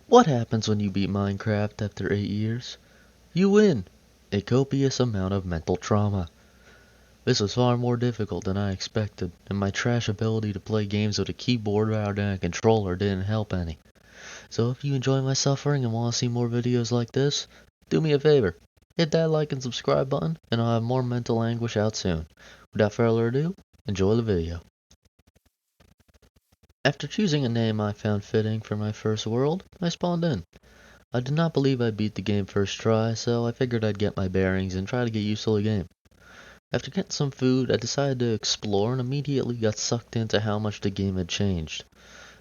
What happens when you beat Minecraft after 8 years? You win! A copious amount of mental trauma. This was far more difficult than I expected, and my trash ability to play games with a keyboard rather than a controller didn't help any. So if you enjoy my suffering and want to see more videos like this, do me a favor. Hit that like and subscribe button, and I'll have more mental anguish out soon. Without further ado, enjoy the video. After choosing a name I found fitting for my first world, I spawned in. I did not believe I'd beat the game first try, so I figured I'd get my bearings and try to get used to the game. After getting some food, I decided to explore and immediately got sucked into how much the game had changed.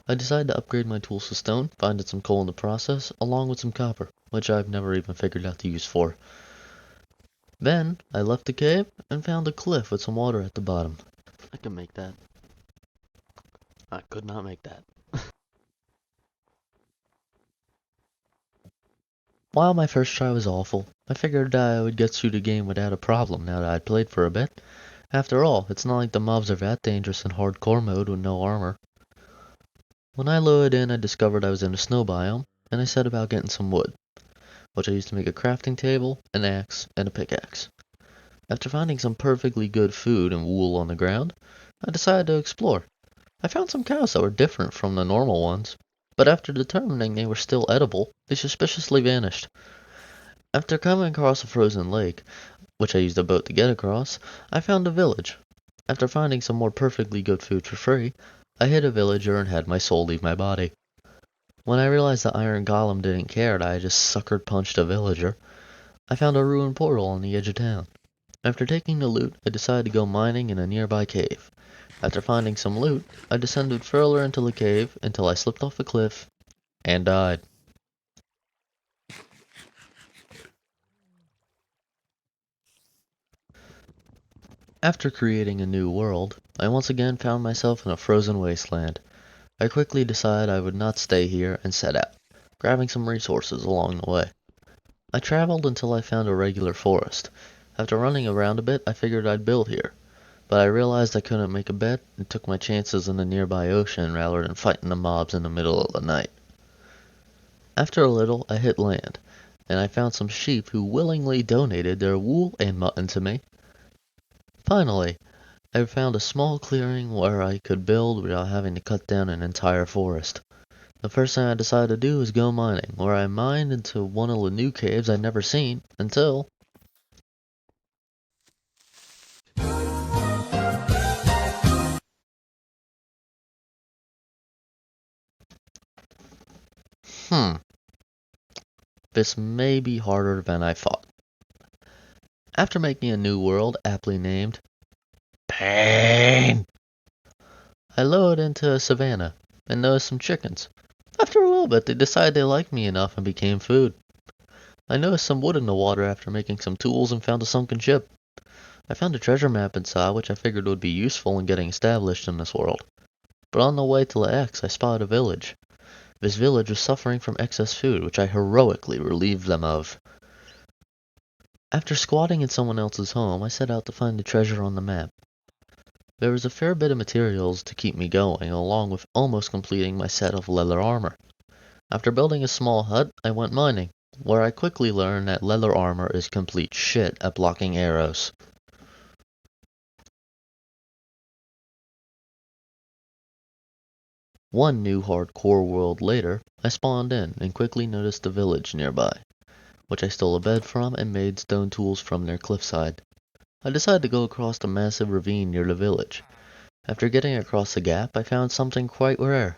I decided to upgrade my tools to stone, finding some coal in the process, along with some copper, which I've never even figured out the use for. Then, I left the cave and found a cliff with some water at the bottom. I can make that. I could not make that. While my first try was awful, I figured I would get through the game without a problem now that I'd played for a bit. After all, it's not like the mobs are that dangerous in hardcore mode with no armor. When I loaded in, I discovered I was in a snow biome, and I set about getting some wood, which I used to make a crafting table, an axe, and a pickaxe. After finding some perfectly good food and wool on the ground, I decided to explore. I found some cows that were different from the normal ones, but after determining they were still edible, they suspiciously vanished. After coming across a frozen lake, which I used a boat to get across, I found a village. After finding some more perfectly good food for free, I hit a villager and had my soul leave my body. When I realized the iron golem didn't care that I just sucker punched a villager, I found a ruined portal on the edge of town. After taking the loot, I decided to go mining in a nearby cave. After finding some loot, I descended further into the cave until I slipped off a cliff and died. After creating a new world, I once again found myself in a frozen wasteland. I quickly decided I would not stay here and set out, grabbing some resources along the way. I traveled until I found a regular forest. After running around a bit, I figured I'd build here, but I realized I couldn't make a bed and took my chances in the nearby ocean rather than fighting the mobs in the middle of the night. After a little, I hit land, and I found some sheep who willingly donated their wool and mutton to me. Finally, I found a small clearing where I could build without having to cut down an entire forest. The first thing I decided to do was go mining, where I mined into one of the new caves I'd never seen until... This may be harder than I thought. After making a new world aptly named Pain, I loaded into a savannah and noticed some chickens. After a little bit, they decided they liked me enough and became food. I noticed some wood in the water after making some tools and found a sunken ship. I found a treasure map inside which I figured would be useful in getting established in this world. But on the way to the X, I spotted a village. This village was suffering from excess food, which I heroically relieved them of. After squatting in someone else's home, I set out to find the treasure on the map. There was a fair bit of materials to keep me going, along with almost completing my set of leather armor. After building a small hut, I went mining, where I quickly learned that leather armor is complete shit at blocking arrows. One new hardcore world later, I spawned in and quickly noticed a village nearby, which I stole a bed from and made stone tools from their cliffside. I decided to go across the massive ravine near the village. After getting across the gap, I found something quite rare.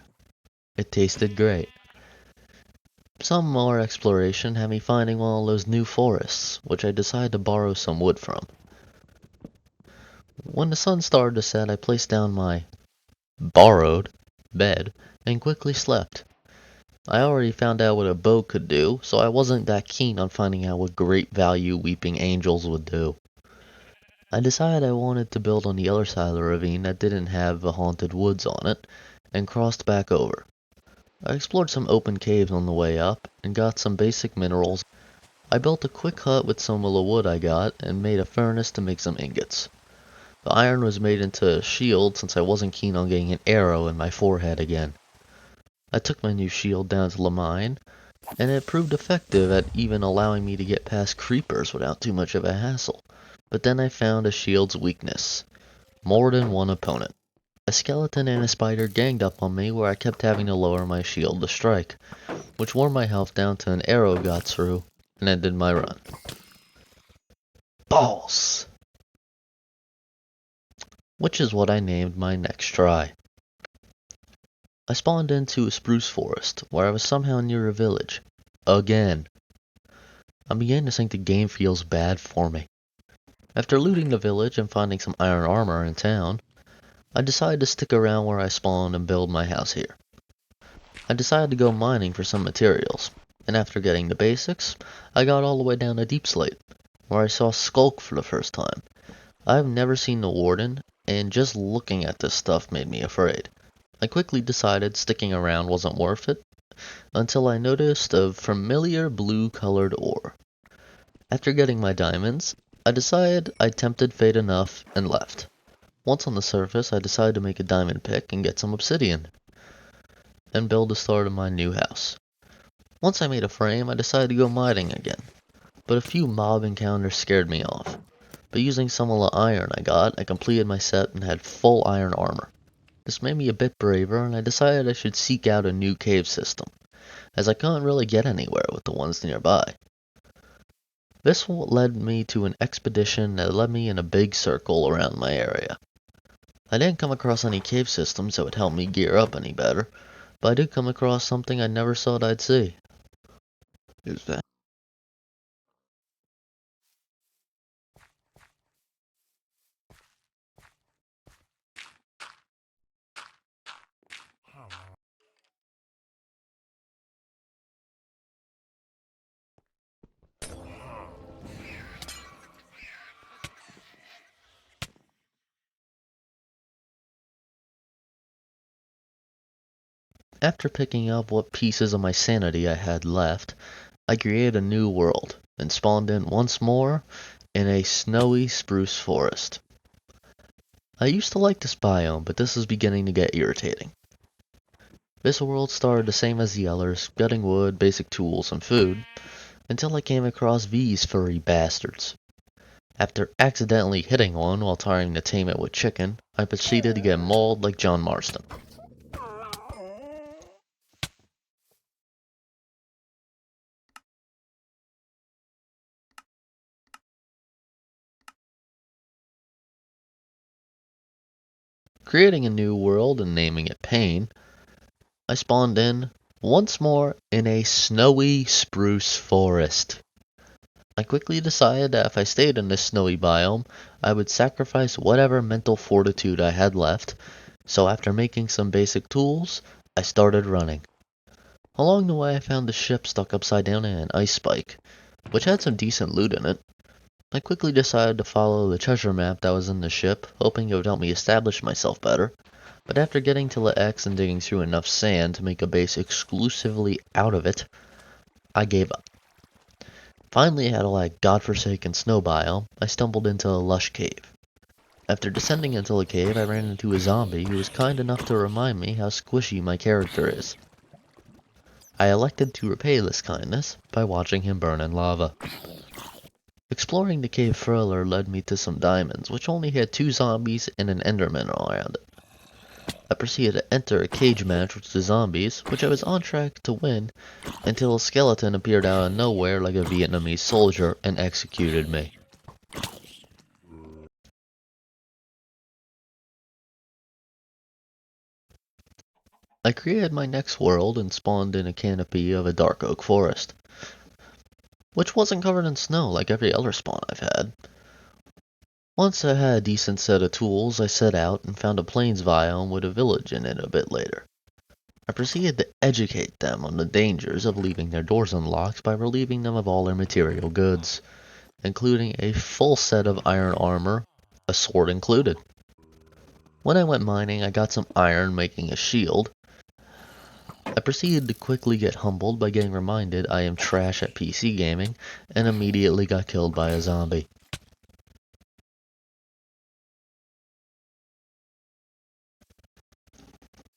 It tasted great. Some more exploration had me finding one of those new forests, which I decided to borrow some wood from. When the sun started to set, I placed down my borrowed bed and quickly slept. I already found out what a bow could do, so I wasn't that keen on finding out what great value weeping angels would do. I decided I wanted to build on the other side of the ravine that didn't have the haunted woods on it, and crossed back over. I explored some open caves on the way up, and got some basic minerals. I built a quick hut with some of the wood I got, and made a furnace to make some ingots. The iron was made into a shield since I wasn't keen on getting an arrow in my forehead again. I took my new shield down to the mine, and it proved effective at even allowing me to get past creepers without too much of a hassle. But then I found a shield's weakness. More than one opponent. A skeleton and a spider ganged up on me where I kept having to lower my shield to strike, which wore my health down to an arrow got through and ended my run. Balls! Which is what I named my next try. I spawned into a spruce forest, where I was somehow near a village. Again. I began to think the game feels bad for me. After looting the village and finding some iron armor in town, I decided to stick around where I spawned and build my house here. I decided to go mining for some materials, and after getting the basics, I got all the way down to Deep Slate, where I saw Skulk for the first time. I've never seen the Warden, and just looking at this stuff made me afraid. I quickly decided sticking around wasn't worth it, until I noticed a familiar blue-colored ore. After getting my diamonds, I decided I'd tempted fate enough and left. Once on the surface, I decided to make a diamond pick and get some obsidian, and build the start of my new house. Once I made a frame, I decided to go mining again, but a few mob encounters scared me off. But using some of the iron I got, I completed my set and had full iron armor. This made me a bit braver, and I decided I should seek out a new cave system, as I couldn't really get anywhere with the ones nearby. This led me to an expedition that led me in a big circle around my area. I didn't come across any cave systems that would help me gear up any better, but I did come across something I never thought I'd see. Who's that? After picking up what pieces of my sanity I had left, I created a new world, and spawned in once more in a snowy spruce forest. I used to like this biome, but this is beginning to get irritating. This world started the same as the others, cutting wood, basic tools, and food, until I came across these furry bastards. After accidentally hitting one while trying to tame it with chicken, I proceeded to get mauled like John Marston. Creating a new world and naming it Pain, I spawned in, once more, in a snowy spruce forest. I quickly decided that if I stayed in this snowy biome, I would sacrifice whatever mental fortitude I had left, so after making some basic tools, I started running. Along the way I found a ship stuck upside down in an ice spike, which had some decent loot in it. I quickly decided to follow the treasure map that was in the ship, hoping it would help me establish myself better, but after getting to the X and digging through enough sand to make a base exclusively out of it, I gave up. Finally, at a godforsaken snow biome, I stumbled into a lush cave. After descending into the cave, I ran into a zombie who was kind enough to remind me how squishy my character is. I elected to repay this kindness by watching him burn in lava. Exploring the cave further led me to some diamonds, which only had 2 zombies and an enderman all around it. I proceeded to enter a cage match with the zombies, which I was on track to win, until a skeleton appeared out of nowhere like a Vietnamese soldier and executed me. I created my next world and spawned in a canopy of a dark oak forest, which wasn't covered in snow like every other spawn I've had. Once I had a decent set of tools, I set out and found a plains biome with a village in it a bit later. I proceeded to educate them on the dangers of leaving their doors unlocked by relieving them of all their material goods, including a full set of iron armor, a sword included. When I went mining, I got some iron making a shield. I proceeded to quickly get humbled by getting reminded I am trash at PC gaming, and immediately got killed by a zombie.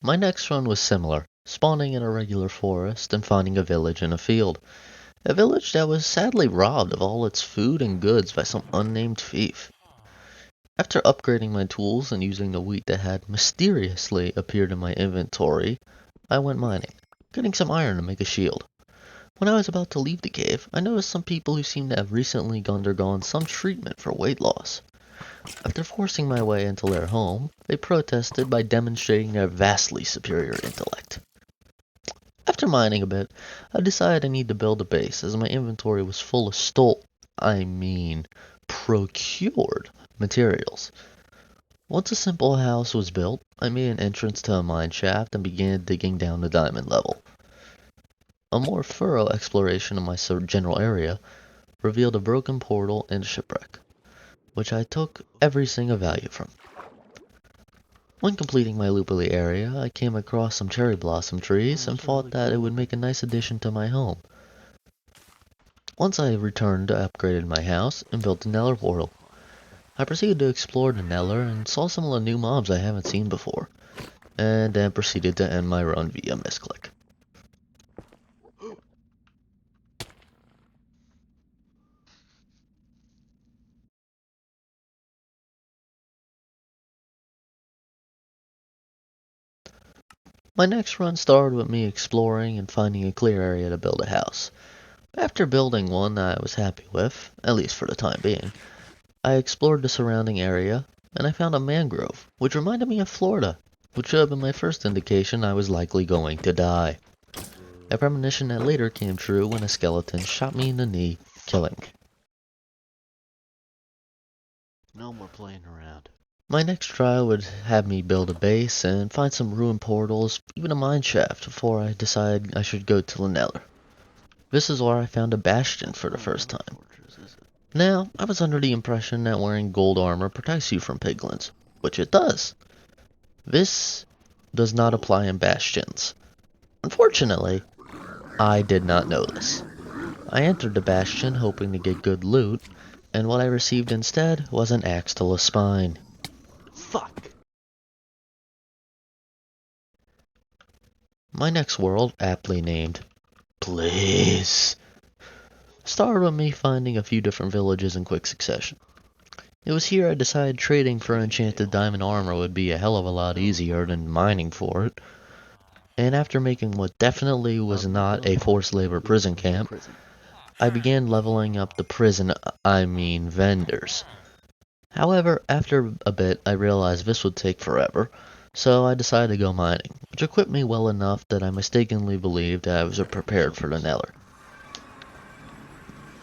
My next run was similar, spawning in a regular forest and finding a village in a field. A village that was sadly robbed of all its food and goods by some unnamed thief. After upgrading my tools and using the wheat that had mysteriously appeared in my inventory, I went mining, getting some iron to make a shield. When I was about to leave the cave, I noticed some people who seemed to have recently undergone some treatment for weight loss. After forcing my way into their home, they protested by demonstrating their vastly superior intellect. After mining a bit, I decided I need to build a base as my inventory was full of procured materials. Once a simple house was built, I made an entrance to a mine shaft and began digging down to diamond level. A more thorough exploration of my general area revealed a broken portal and a shipwreck, which I took everything of value from. When completing my loop of the area, I came across some cherry blossom trees and thought that it would make a nice addition to my home. Once I returned, I upgraded my house and built a nether portal. I proceeded to explore the nether and saw some of the new mobs I haven't seen before, and then proceeded to end my run via misclick. My next run started with me exploring and finding a clear area to build a house. After building one that I was happy with, at least for the time being, I explored the surrounding area, and I found a mangrove, which reminded me of Florida, which should have been my first indication I was likely going to die. A premonition that later came true when a skeleton shot me in the knee, killing me. No more playing around. My next trial would have me build a base and find some ruined portals, even a mine shaft, before I decide I should go to the Nether. This is where I found a bastion for the first time. Now, I was under the impression that wearing gold armor protects you from piglins, which it does. This does not apply in bastions. Unfortunately, I did not know this. I entered the bastion hoping to get good loot, and what I received instead was an axe to the spine. Fuck! My next world, aptly named Please, started with me finding a few different villages in quick succession. It was here I decided trading for enchanted diamond armor would be a hell of a lot easier than mining for it. And after making what definitely was not a forced labor prison camp, I began leveling up the vendors. However, after a bit I realized this would take forever, so I decided to go mining, which equipped me well enough that I mistakenly believed I was prepared for the Nether.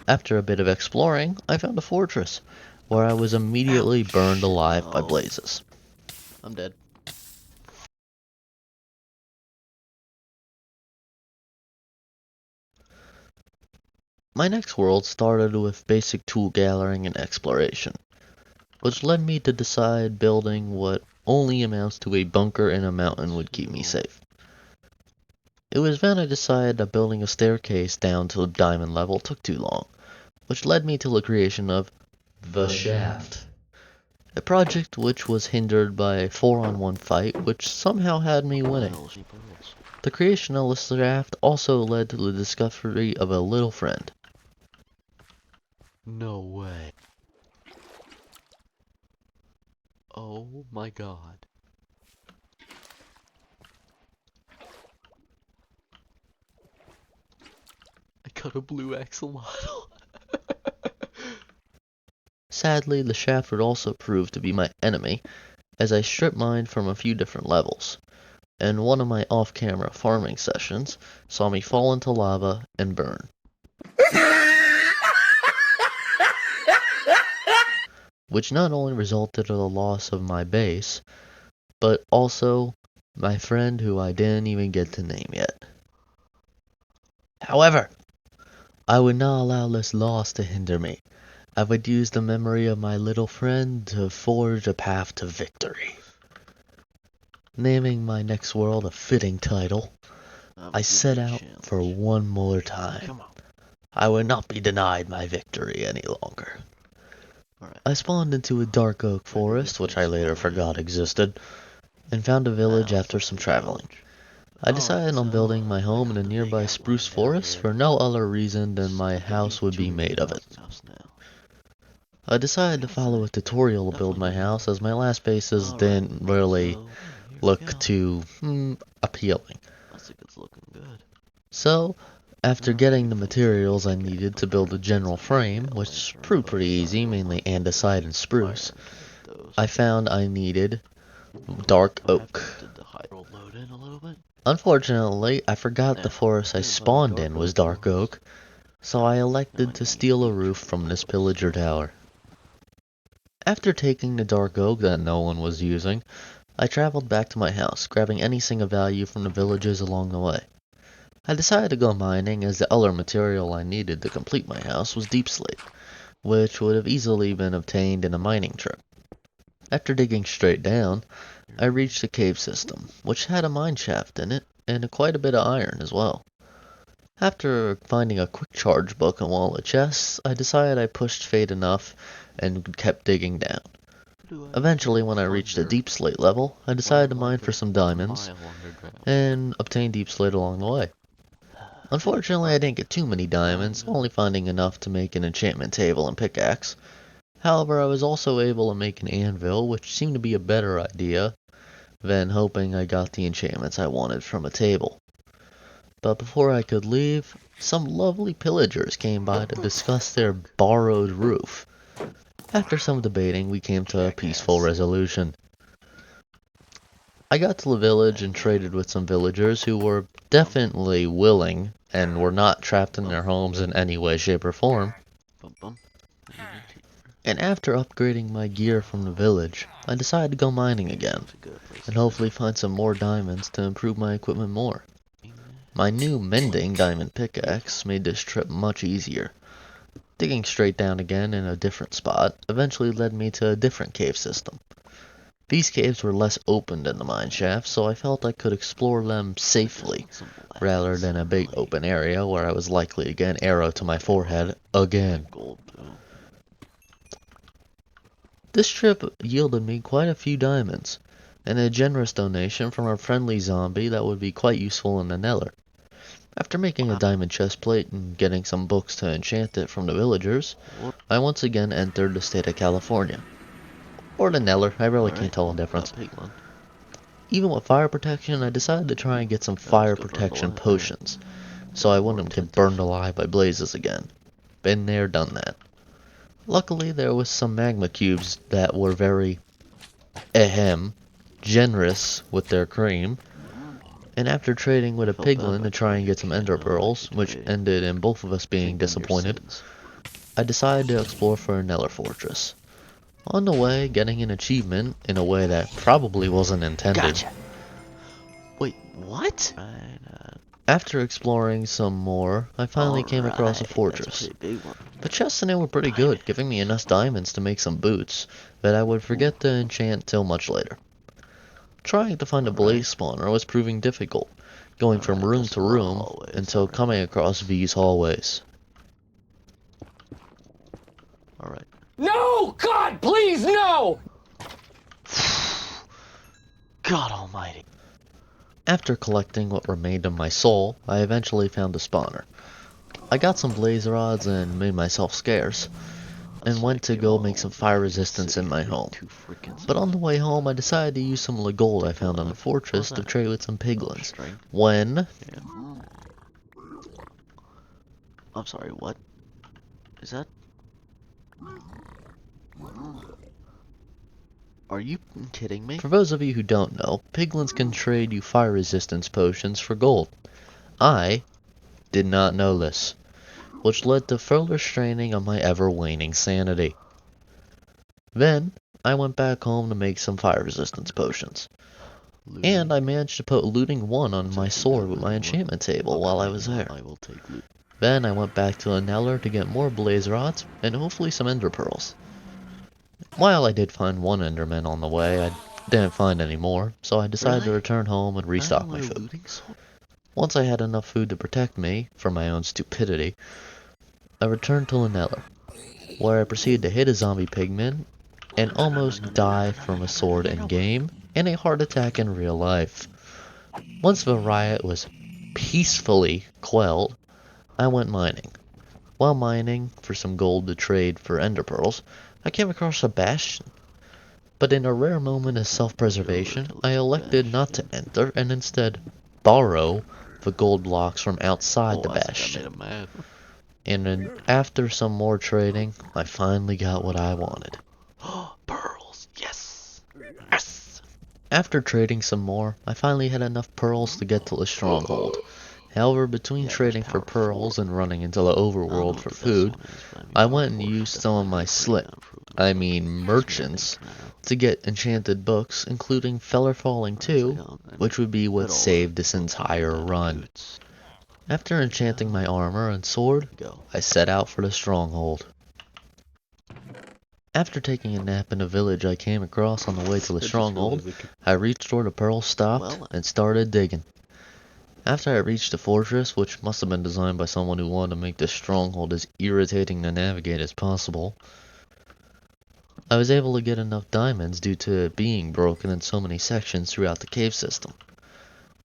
After a bit of exploring, I found a fortress, where I was immediately burned alive by blazes. I'm dead. My next world started with basic tool gathering and exploration, which led me to decide building what only amounts to a bunker in a mountain would keep me safe. It was then I decided that building a staircase down to diamond level took too long, which led me to the creation of the Shaft, a project which was hindered by a 4-on-1 fight which somehow had me winning. The creation of the shaft also led to the discovery of a little friend. No way. Oh my god. I got a blue axolotl. Sadly, the shaft would also prove to be my enemy, as I strip mined from a few different levels, and one of my off-camera farming sessions saw me fall into lava and burn. Which not only resulted in the loss of my base, but also my friend who I didn't even get to name yet. However, I would not allow this loss to hinder me. I would use the memory of my little friend to forge a path to victory. Naming my next world a fitting title, I set out for one more time. I would not be denied my victory any longer. I spawned into a dark oak forest, which I later forgot existed, and found a village after some traveling. I decided on building my home in a nearby spruce forest for no other reason than my house would be made of it. I decided to follow a tutorial to build my house as my last bases didn't really look too appealing. Looks like it's looking good. So, after getting the materials I needed to build a general frame, which proved pretty easy, mainly andesite and spruce, I found I needed dark oak. Unfortunately, I forgot the forest I spawned in was dark oak, so I elected to steal a roof from this pillager tower. After taking the dark oak that no one was using, I traveled back to my house, grabbing anything of value from the villages along the way. I decided to go mining as the other material I needed to complete my house was deep slate, which would have easily been obtained in a mining trip. After digging straight down, I reached a cave system, which had a mine shaft in it, and quite a bit of iron as well. After finding a quick charge book and wall of chests, I decided I pushed fate enough and kept digging down. Eventually, when I reached a deep slate level, I decided to mine for some diamonds and obtain deep slate along the way. Unfortunately, I didn't get too many diamonds, only finding enough to make an enchantment table and pickaxe. However, I was also able to make an anvil, which seemed to be a better idea than hoping I got the enchantments I wanted from a table. But before I could leave, some lovely pillagers came by to discuss their borrowed roof. After some debating, we came to a peaceful resolution. I got to the village and traded with some villagers who were definitely willing and were not trapped in their homes in any way, shape, or form. And after upgrading my gear from the village, I decided to go mining again, and hopefully find some more diamonds to improve my equipment more. My new mending diamond pickaxe made this trip much easier. Digging straight down again in a different spot eventually led me to a different cave system. These caves were less open than the mine shafts, so I felt I could explore them safely, rather than a big open area where I was likely to get an arrow to my forehead again. This trip yielded me quite a few diamonds, and a generous donation from a friendly zombie that would be quite useful in the Nether. After making a diamond chestplate and getting some books to enchant it from the villagers, I once again entered the state of California. Or the Nether, I really can't tell the difference. Even with fire protection, I decided to try and get some fire protection potions, so I wouldn't get burned alive by blazes again. Been there, done that. Luckily, there was some magma cubes that were very, generous with their cream, and after trading with a piglin to try and get some ender pearls, which ended in both of us being disappointed, I decided to explore for a Nether fortress. On the way, getting an achievement in a way that probably wasn't intended. Gotcha. Wait, what? After exploring some more, I finally came across a fortress. The chests in it were pretty good, giving me enough diamonds to make some boots that I would forget to enchant till much later. Trying to find a blaze spawner was proving difficult, going from room to room until coming across these hallways. Alright. No! God, please, no! God almighty. After collecting what remained of my soul, I eventually found a spawner. I got some blaze rods and made myself scarce, and went to go make some fire resistance in my home. But on the way home, I decided to use some of the gold I found on the fortress to trade with some piglins. When... I'm sorry, what? Is that... Are you kidding me? For those of you who don't know, piglins can trade you fire resistance potions for gold. I did not know this, which led to further straining on my ever-waning sanity. Then, I went back home to make some fire resistance potions. And I managed to put looting 1 on my sword with my enchantment table while I was there. Then I went back to the Nether to get more blaze rods and hopefully some ender pearls. While I did find one enderman on the way, I didn't find any more, so I decided to return home and restock my food. Once I had enough food to protect me from my own stupidity, I returned to the Nether, where I proceeded to hit a zombie pigman and almost die from a sword in game and a heart attack in real life. Once the riot was peacefully quelled, I went mining. While mining for some gold to trade for ender pearls, I came across a bastion. But in a rare moment of self-preservation, I elected not to enter and instead borrow the gold blocks from outside the I think I made bastion. him mad. And then after some more trading, I finally got what I wanted. Pearls, yes! Yes! After trading some more, I finally had enough pearls to get to the stronghold. However, between Yeah, there's trading for power 4. pearls and running into the I don't know overworld what for the best food, one is, but I power went and 4 should used some of definitely be my a pretty good merchants, improvement. to get enchanted books, including Feller Falling 2, which would be what saved this entire run. After enchanting my armor and sword, I set out for the stronghold. After taking a nap in a village I came across on the way to the stronghold, I reached where the pearls stopped and started digging. After I reached the fortress, which must have been designed by someone who wanted to make this stronghold as irritating to navigate as possible, I was able to get enough diamonds due to it being broken in so many sections throughout the cave system.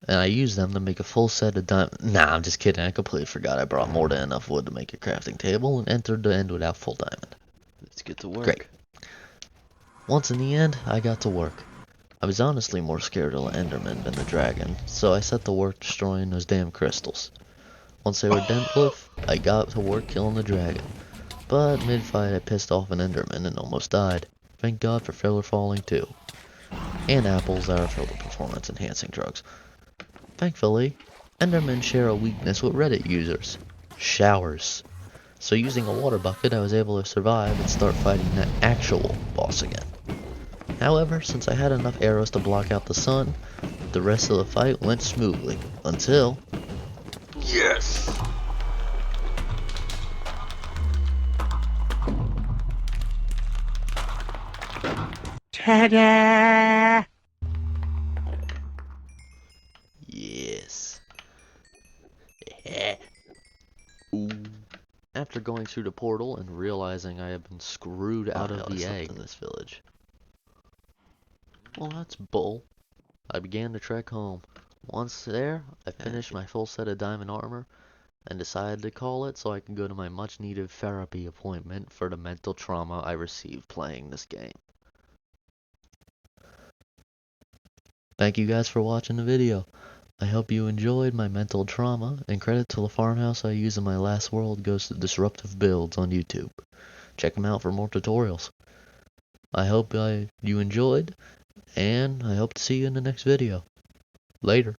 And I used them to make a full set of diamonds. Nah, I'm just kidding, I completely forgot I brought more than enough wood to make a crafting table and entered the end without full diamond. Let's get to work. Great. Once in the end, I got to work. I was honestly more scared of the Enderman than the dragon, so I set to work destroying those damn crystals. Once they were dealt with, I got to work killing the dragon. But mid-fight I pissed off an Enderman and almost died. Thank God for Feller Falling 2. And apples that are filled with performance-enhancing drugs. Thankfully, Endermen share a weakness with Reddit users. Showers. So using a water bucket I was able to survive and start fighting the actual boss again. However, since I had enough arrows to block out the sun, the rest of the fight went smoothly, until... Yes! Ta-da! Yes. Ooh. After going through the portal and realizing I had been screwed out of the egg, in this village. well, that's bull. I began to trek home. Once there, I finished my full set of diamond armor and decided to call it so I could go to my much needed therapy appointment for the mental trauma I received playing this game. Thank you guys for watching the video. I hope you enjoyed my mental trauma, and credit to the farmhouse I use in my last world goes to Disruptive Builds on YouTube. Check them out for more tutorials. I hope you enjoyed, and I hope to see you in the next video. Later.